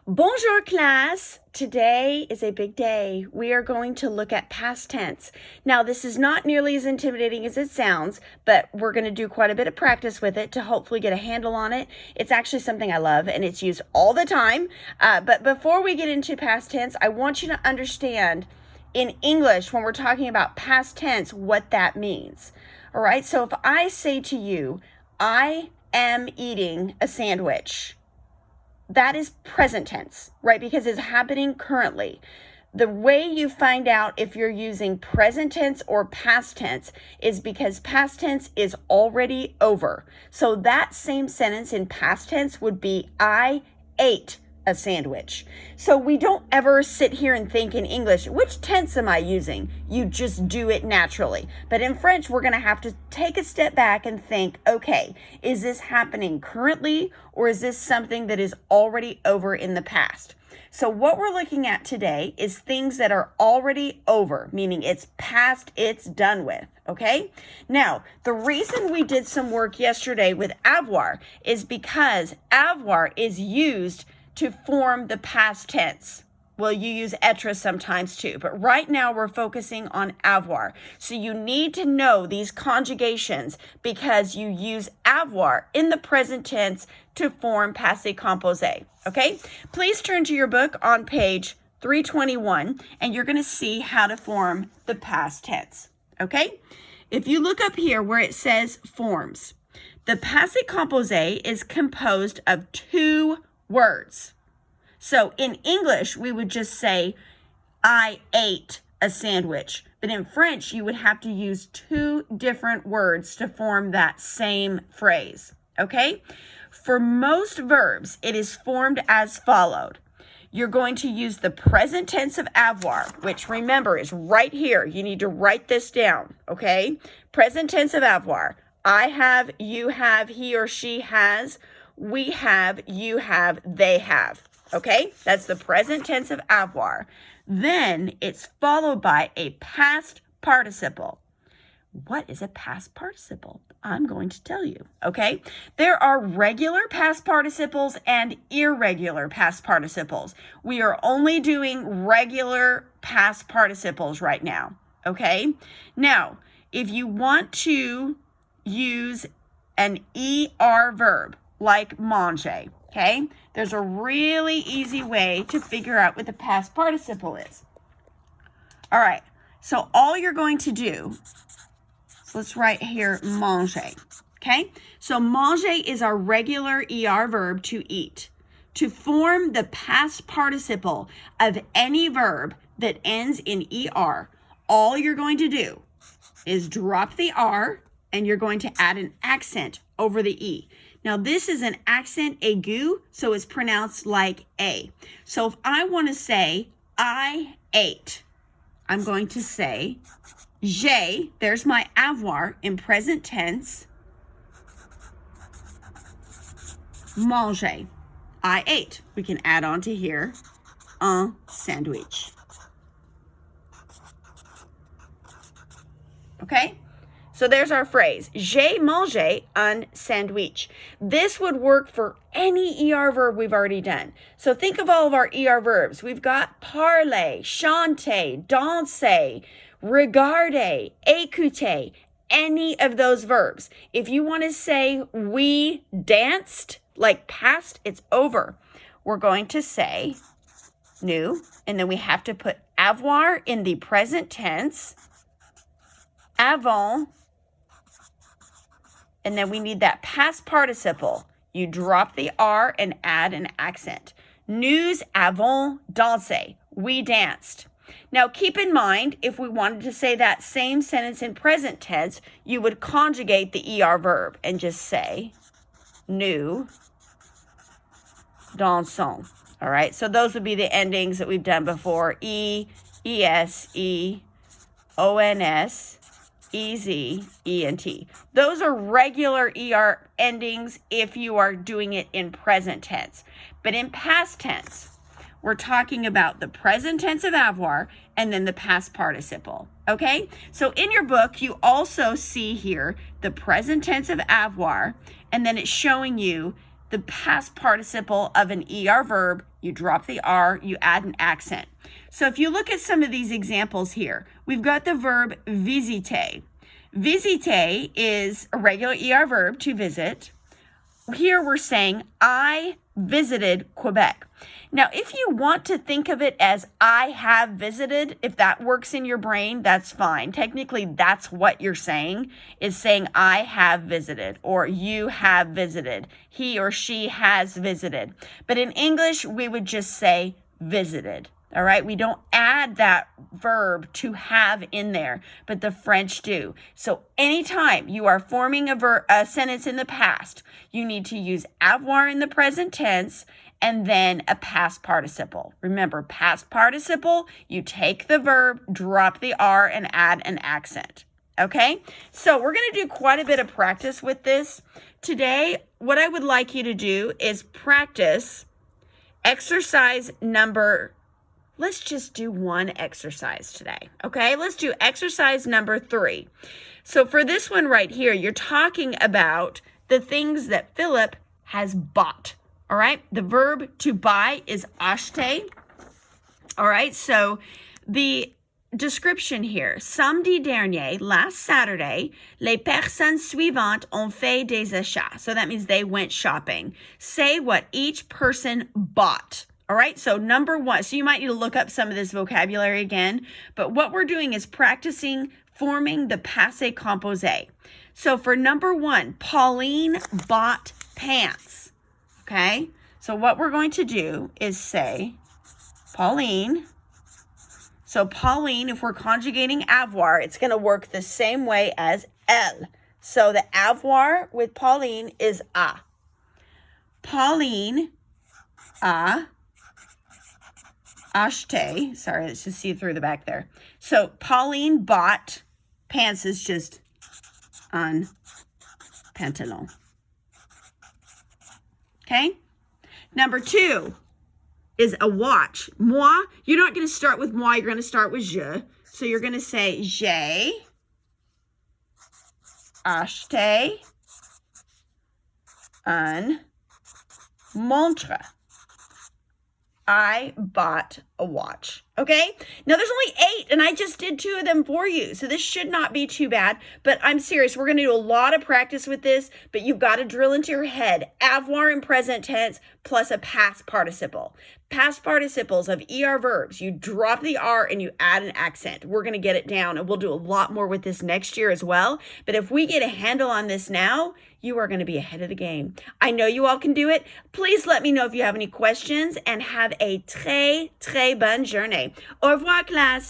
Bonjour class! Today is a big day. We are going to look at past tense. Now, this is not nearly as intimidating as it sounds, but we're going to do quite a bit of practice with it to hopefully get a handle on it. It's actually something I love and it's used all the time. But before we get into past tense, I want you to understand in English, when we're talking about past tense, what that means. All right, so if I say to you, I am eating a sandwich, that is present tense, right? Because it's happening currently. The way you find out if you're using present tense or past tense is because past tense is already over. So that same sentence in past tense would be, I ate a sandwich. So we don't ever sit here and think in English, which tense am I using? You just do it naturally. But in French, we're going to have to take a step back and think, okay, is this happening currently or is this something that is already over in the past? So what we're looking at today is things that are already over, meaning it's past, it's done with, okay? Now, the reason we did some work yesterday with avoir is because avoir is used to form the past tense. Well, you use être sometimes too, but right now we're focusing on avoir. So you need to know these conjugations because you use avoir in the present tense to form passé composé, okay? Please turn to your book on page 321 and you're going to see how to form the past tense, okay? If you look up here where it says forms, the passé composé is composed of two words. So in English, we would just say, I ate a sandwich. But in French, you would have to use two different words to form that same phrase, okay? For most verbs, it is formed as followed. You're going to use the present tense of avoir, which remember is right here. You need to write this down, okay? Present tense of avoir. I have, you have, he or she has, we have, you have, they have. Okay, that's the present tense of avoir. Then it's followed by a past participle. What is a past participle? I'm going to tell you, okay? There are regular past participles and irregular past participles. We are only doing regular past participles right now, okay? Now, if you want to use an ER verb like manger, okay, there's a really easy way to figure out what the past participle is. All right, so all you're going to do, so let's write here manger, okay? So manger is our regular ER verb to eat. To form the past participle of any verb that ends in ER, all you're going to do is drop the R and you're going to add an accent over the E. Now, this is an accent aigu, so it's pronounced like A. So if I want to say, I ate, I'm going to say, j'ai, there's my avoir in present tense, mangé, I ate. We can add on to here, un sandwich. Okay? So there's our phrase, j'ai mangé un sandwich. This would work for any ER verb we've already done. So think of all of our ER verbs. We've got parler, chanter, danser, regarder, écouter, any of those verbs. If you want to say we danced, like past, it's over. We're going to say nous, and then we have to put avoir in the present tense, avant, and then we need that past participle. You drop the R and add an accent. Nous avons dansé. We danced. Now keep in mind, if we wanted to say that same sentence in present tense, you would conjugate the ER verb and just say, nous dansons. All right, so those would be the endings that we've done before. E, ES, E, ONS, EZ, ENT. Those are regular ER endings if you are doing it in present tense. But in past tense, we're talking about the present tense of avoir and then the past participle, okay? So in your book, you also see here the present tense of avoir, and then it's showing you the past participle of an ER verb, you drop the R, you add an accent. So if you look at some of these examples here, we've got the verb visiter. Visiter is a regular ER verb, to visit. Here we're saying, I visited Quebec. Now, if you want to think of it as I have visited, if that works in your brain, that's fine. Technically, that's what you're saying, is saying I have visited or you have visited. He or she has visited. But in English, we would just say visited. All right, we don't add that verb to have in there, but the French do. So anytime you are forming a sentence in the past, you need to use avoir in the present tense and then a past participle. Remember, past participle, you take the verb, drop the R, and add an accent. Okay, so we're going to do quite a bit of practice with this. Today, what I would like you to do is practice exercise number. Let's just do one exercise today, okay? Let's do exercise number 3. So for this one right here, you're talking about the things that Philip has bought, all right? The verb to buy is acheter, all right? So the description here, samedi dernier, last Saturday, les personnes suivantes ont fait des achats. So that means they went shopping. Say what each person bought. All right, so number 1, so you might need to look up some of this vocabulary again, but what we're doing is practicing forming the passé composé. So for number 1, Pauline bought pants, okay? So what we're going to do is say Pauline. So Pauline, if we're conjugating avoir, it's going to work the same way as elle. So the avoir with Pauline is a. Pauline a acheté. Sorry, let's just see through the back there. So Pauline bought pants is just un pantalon. Okay? Number 2 is a watch. Moi, you're not going to start with moi, you're going to start with je. So you're going to say j'ai acheté un montre. I bought a watch. Okay? Now there's only 8 and I just did 2 of them for you. So this should not be too bad, but I'm serious. We're going to do a lot of practice with this, but you've got to drill into your head avoir in present tense plus a past participle. Past participles of ER verbs, you drop the R and you add an accent. We're going to get it down and we'll do a lot more with this next year as well. But if we get a handle on this now, you are going to be ahead of the game. I know you all can do it. Please let me know if you have any questions and have a très, très bonne journée. Au revoir, class.